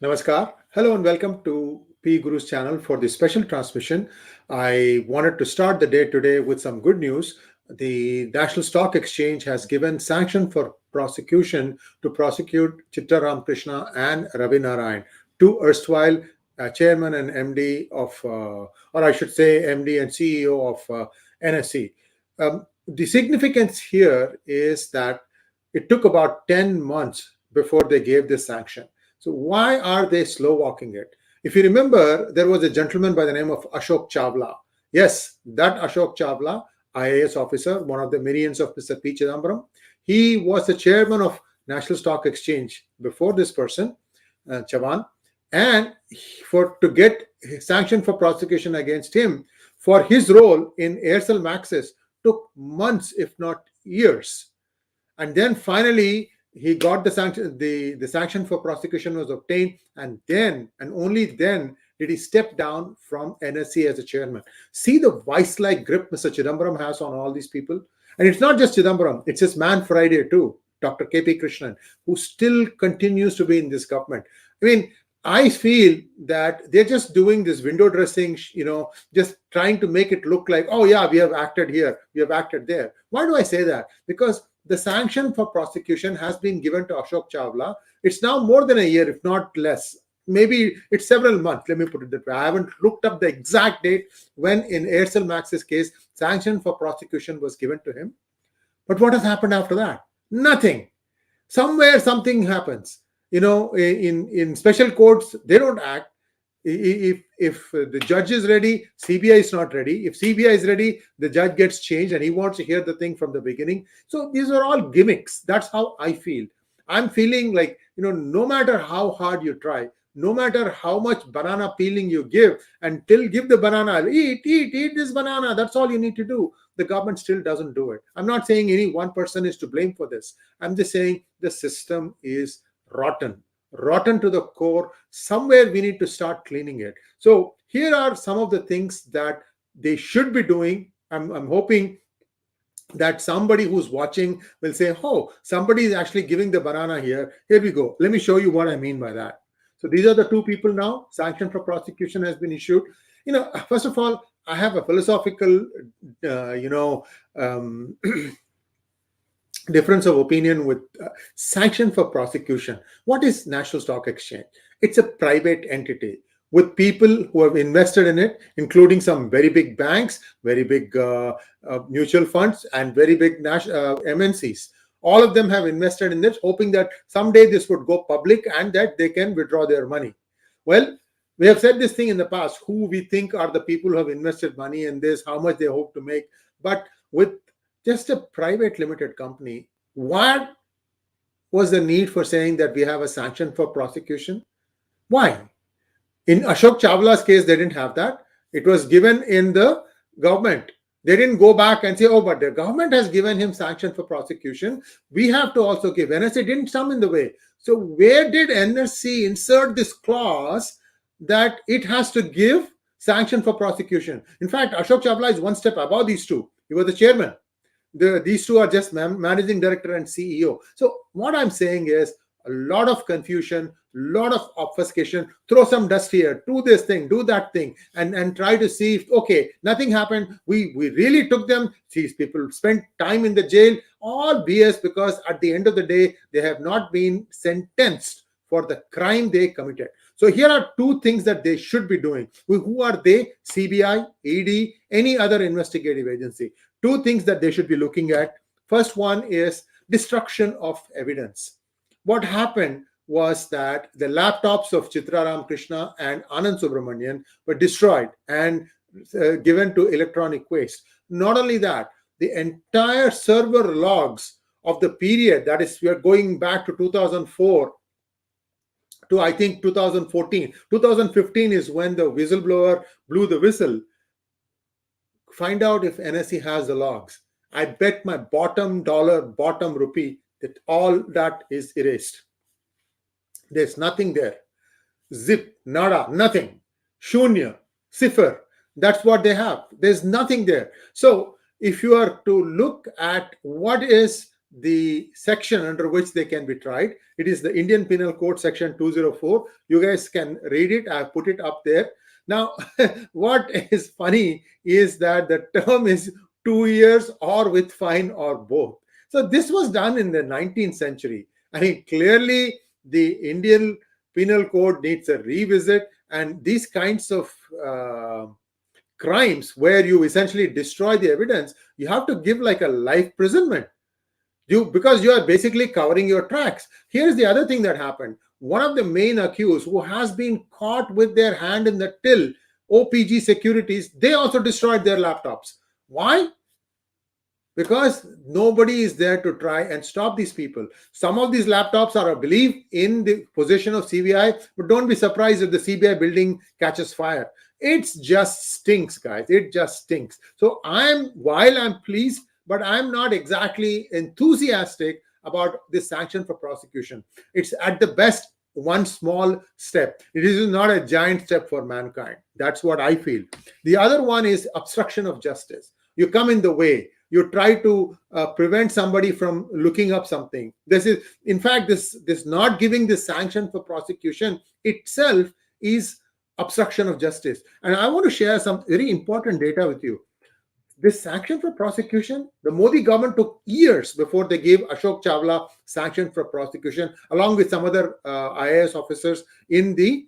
Namaskar. Hello and welcome to PGurus channel for this special transmission. I wanted to start the day today with some good news. The National Stock Exchange has given sanction for prosecution to prosecute Chitra Ramkrishna and Ravi Narain, two erstwhile chairman and MD of, or I should say MD and CEO of NSE. The significance here is that it took about 10 months before they gave this sanction. So why are they slow walking it? If you remember, there was a gentleman by the name of Ashok Chawla. Yes, that Ashok Chawla, IAS officer, one of the minions of Mr. P. Chidambaram. He was the chairman of National Stock Exchange before this person, Chavan, and to get sanction for prosecution against him for his role in 𝙤𝙧𝙤𝙪𝙥𝙥 took months, if not years. And then finally, he got the sanction. The sanction for prosecution was obtained, and then and only then did he step down from NSE as a chairman. See the vice-like grip Mr. Chidambaram has on all these people. And it's not just Chidambaram, it's his man Friday too, Dr. K.P. Krishnan, who still continues to be in this government. I mean, I feel that they're just doing this window dressing, just trying to make it look like, oh yeah, we have acted here, we have acted there. Why do I say that? Because the sanction for prosecution has been given to Ashok Chawla. It's now more than a year, if not less. Maybe it's several months, let me put it that way. I haven't looked up the exact date when in 𝙤𝙧𝙤𝙪𝙥𝙥's case, sanction for prosecution was given to him. But what has happened after that? Nothing. Somewhere something happens. In special courts, they don't act. If the judge is ready, CBI is not ready. If CBI is ready, the judge gets changed and he wants to hear the thing from the beginning. So these are all gimmicks. That's how I feel. I'm feeling like, no matter how hard you try, no matter how much banana peeling you give, give the banana, eat this banana. That's all you need to do. The government still doesn't do it. I'm not saying any one person is to blame for this. I'm just saying the system is rotten to the core. Somewhere we need to start cleaning it. So here are some of the things that they should be doing. I'm hoping that somebody who's watching will say, oh, somebody is actually giving the banana here. Here we go. Let me show you what I mean by that. So these are the two people now. Sanction for prosecution has been issued. First of all, I have a philosophical, difference of opinion with sanction for prosecution. What is National Stock Exchange? It's a private entity with people who have invested in it, including some very big banks, very big mutual funds, and very big MNCs. All of them have invested in this, hoping that someday this would go public and that they can withdraw their money. Well, we have said this thing in the past, who we think are the people who have invested money in this, how much they hope to make. But with just a private limited company, what was the need for saying that we have a sanction for prosecution? Why? In Ashok Chawla's case, they didn't have that. It was given in the government. They didn't go back and say, oh, but the government has given him sanction for prosecution. We have to also give. NSE didn't come in the way. So where did NSE insert this clause that it has to give sanction for prosecution? In fact, Ashok Chawla is one step above these two. He was the chairman. These two are just managing director and CEO. So what I'm saying is a lot of confusion, a lot of obfuscation. Throw some dust here, do this thing, do that thing, and try to see if, okay, nothing happened. We really took them. These people spent time in the jail. All BS, because at the end of the day, they have not been sentenced for the crime they committed. So here are two things that they should be doing. Who are they? CBI, ED, any other investigative agency. Two things that they should be looking at. First one is destruction of evidence. What happened was that the laptops of Chitra Ramkrishna and Anand Subramanian were destroyed and given to electronic waste. Not only that, the entire server logs of the period, that is, we are going back to 2004 to, I think, 2014. 2015 is when the whistleblower blew the whistle. Find out if NSE has the logs. I bet my bottom dollar, bottom rupee, that all that is erased. There's nothing there. Zip, nada, nothing. Shunya, cipher. That's what they have. There's nothing there. So if you are to look at what is the section under which they can be tried. It is the Indian Penal Code section 204. You guys can read it. I've put it up there. Now, what is funny is that the term is 2 years or with fine or both. So this was done in the 19th century. I mean, clearly the Indian Penal Code needs a revisit, and these kinds of crimes where you essentially destroy the evidence, you have to give like a life imprisonment. Because you are basically covering your tracks. Here's the other thing that happened. One of the main accused who has been caught with their hand in the till, OPG Securities, they also destroyed their laptops. Why? Because nobody is there to try and stop these people. Some of these laptops are, I believe, in the possession of CBI, but don't be surprised if the CBI building catches fire. It just stinks, guys. It just stinks. So while I'm pleased, but I'm not exactly enthusiastic about this sanction for prosecution. It's at the best one small step. It is not a giant step for mankind. That's what I feel. The other one is obstruction of justice. You come in the way. You try to prevent somebody from looking up something. This is, in fact, this not giving this sanction for prosecution itself is obstruction of justice. And I want to share some very important data with you. This sanction for prosecution, the Modi government took years before they gave Ashok Chawla sanction for prosecution, along with some other IAS officers in the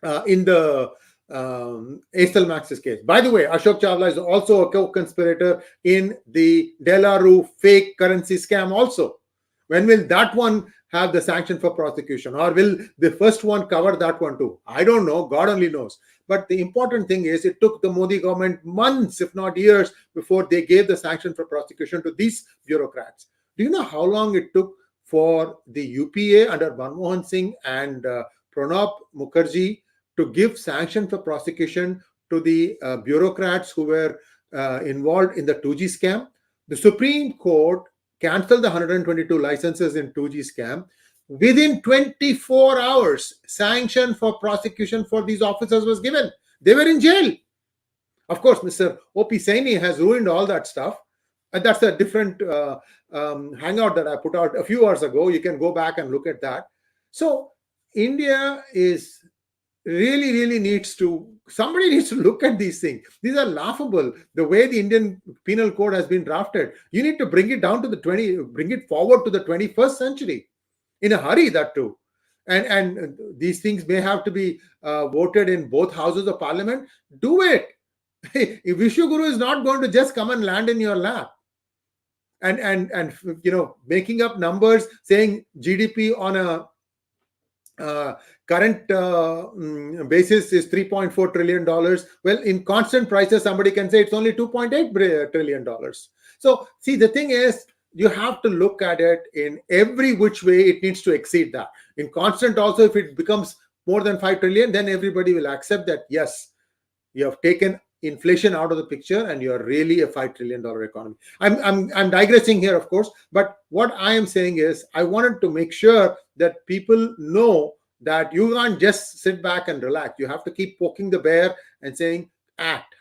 𝙒𝙧𝙤𝙤𝙤𝙦 case. By the way, Ashok Chawla is also a co-conspirator in the Delaru fake currency scam also. When will that one have the sanction for prosecution, or will the first one cover that one too? I don't know. God only knows. But the important thing is it took the Modi government months, if not years, before they gave the sanction for prosecution to these bureaucrats. Do you know how long it took for the UPA under Manmohan Singh and Pranab Mukherjee to give sanction for prosecution to the bureaucrats who were involved in the 2G scam? The Supreme Court cancelled the 122 licenses in 2G scam. Within 24 hours, sanction for prosecution for these officers was given. They were in jail. Of course, Mr. O.P. Saini has ruined all that stuff. And that's a different hangout that I put out a few hours ago. You can go back and look at that. So India is really somebody needs to look at these things. These are laughable. The way the Indian Penal Code has been drafted, you need to bring it down to bring it forward to the 21st century. In a hurry, that too. And these things may have to be voted in both houses of parliament. Do it. If Vishwaguru is not going to just come and land in your lap and making up numbers saying GDP on a current basis is $3.4 trillion. Well, in constant prices, somebody can say it's only $2.8 trillion. So see, the thing is, you have to look at it in every which way. It needs to exceed that. In constant also, if it becomes more than 5 trillion, then everybody will accept that, yes, you have taken inflation out of the picture and you are really a $5 trillion economy. I'm digressing here, of course, but what I am saying is I wanted to make sure that people know that you can't just sit back and relax. You have to keep poking the bear and saying, act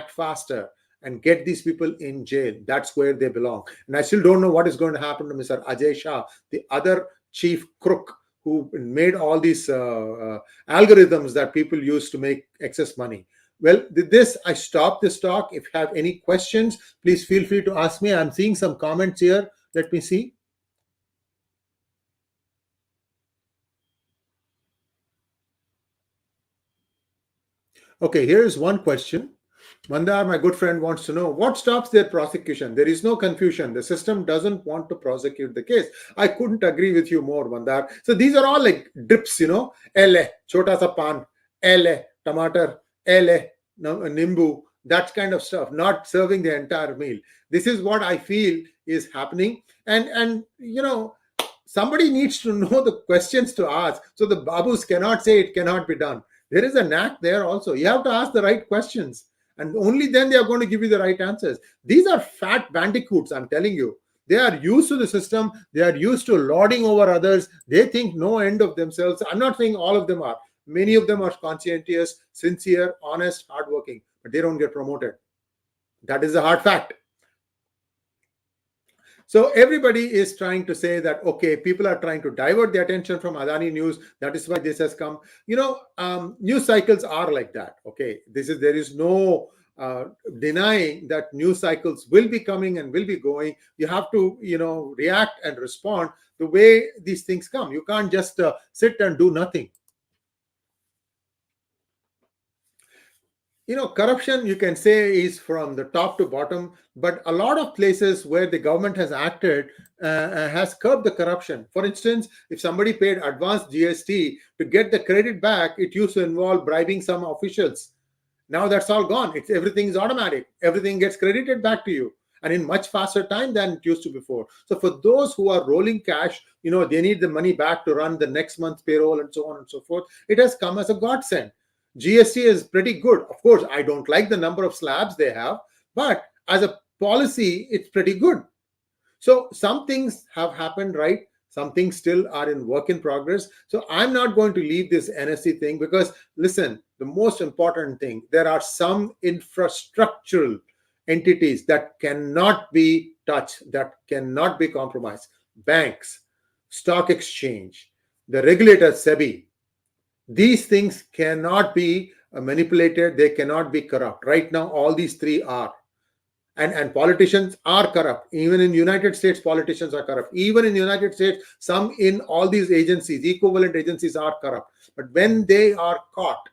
faster, and get these people in jail. That's where they belong. And I still don't know what is going to happen to Mr. Ajay Shah, the other chief crook who made all these algorithms that people use to make excess money. Well, with this, I stop this talk. If you have any questions, please feel free to ask me. I'm seeing some comments here. Let me see. Okay, here's one question. Mandar, my good friend, wants to know what stops their prosecution. There is no confusion. The system doesn't want to prosecute the case. I couldn't agree with you more, Mandar. So these are all like drips, ele, chota sa pan, ele, tomato, ele, nimbu, that kind of stuff, not serving the entire meal. This is what I feel is happening. And somebody needs to know the questions to ask. So the babus cannot say it cannot be done. There is a knack there also. You have to ask the right questions. And only then they are going to give you the right answers. These are fat bandicoots, I'm telling you. They are used to the system. They are used to lording over others. They think no end of themselves. I'm not saying all of them are. Many of them are conscientious, sincere, honest, hardworking, but they don't get promoted. That is a hard fact. So everybody is trying to say that, okay, people are trying to divert the attention from Adani news. That is why this has come. News cycles are like that. Okay, there is no denying that news cycles will be coming and will be going. You have to, react and respond the way these things come. You can't just sit and do nothing. Corruption, you can say, is from the top to bottom, but a lot of places where the government has acted has curbed the corruption. For instance, if somebody paid advanced GST to get the credit back, it used to involve bribing some officials. Now that's all gone. Everything is automatic. Everything gets credited back to you, and in much faster time than it used to before. So for those who are rolling cash, they need the money back to run the next month's payroll and so on and so forth. It has come as a godsend. GST is pretty good. Of course, I don't like the number of slabs they have, but as a policy, it's pretty good. So some things have happened right. Some things still are in work in progress. So I'm not going to leave this NSE thing because, listen, the most important thing, there are some infrastructural entities that cannot be touched, that cannot be compromised. Banks, stock exchange, the regulator SEBI. These things cannot be manipulated. They cannot be corrupt. Right now, all these three are. And politicians are corrupt. Even in United States, politicians are corrupt. Even in the United States, some in all these agencies, equivalent agencies, are corrupt. But when they are caught,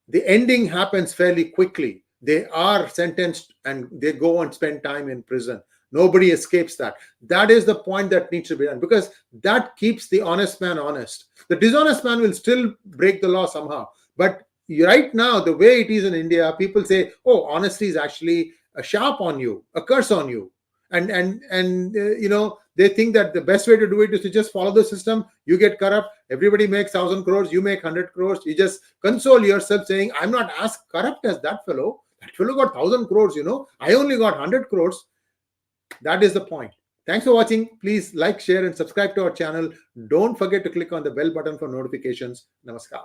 the ending happens fairly quickly. They are sentenced and they go and spend time in prison. Nobody escapes that. That is the point that needs to be done, because that keeps the honest man honest. The dishonest man will still break the law somehow. But right now, the way it is in India, people say, oh, honesty is actually a sharp on you, a curse on you. And they think that the best way to do it is to just follow the system. You get corrupt. Everybody makes 1,000 crores. You make 100 crores. You just console yourself saying, I'm not as corrupt as that fellow. That fellow got 1,000 crores, I only got 100 crores. That is the point. Thanks for watching. Please like, share, and subscribe to our channel. Don't forget to click on the bell button for notifications. Namaskar.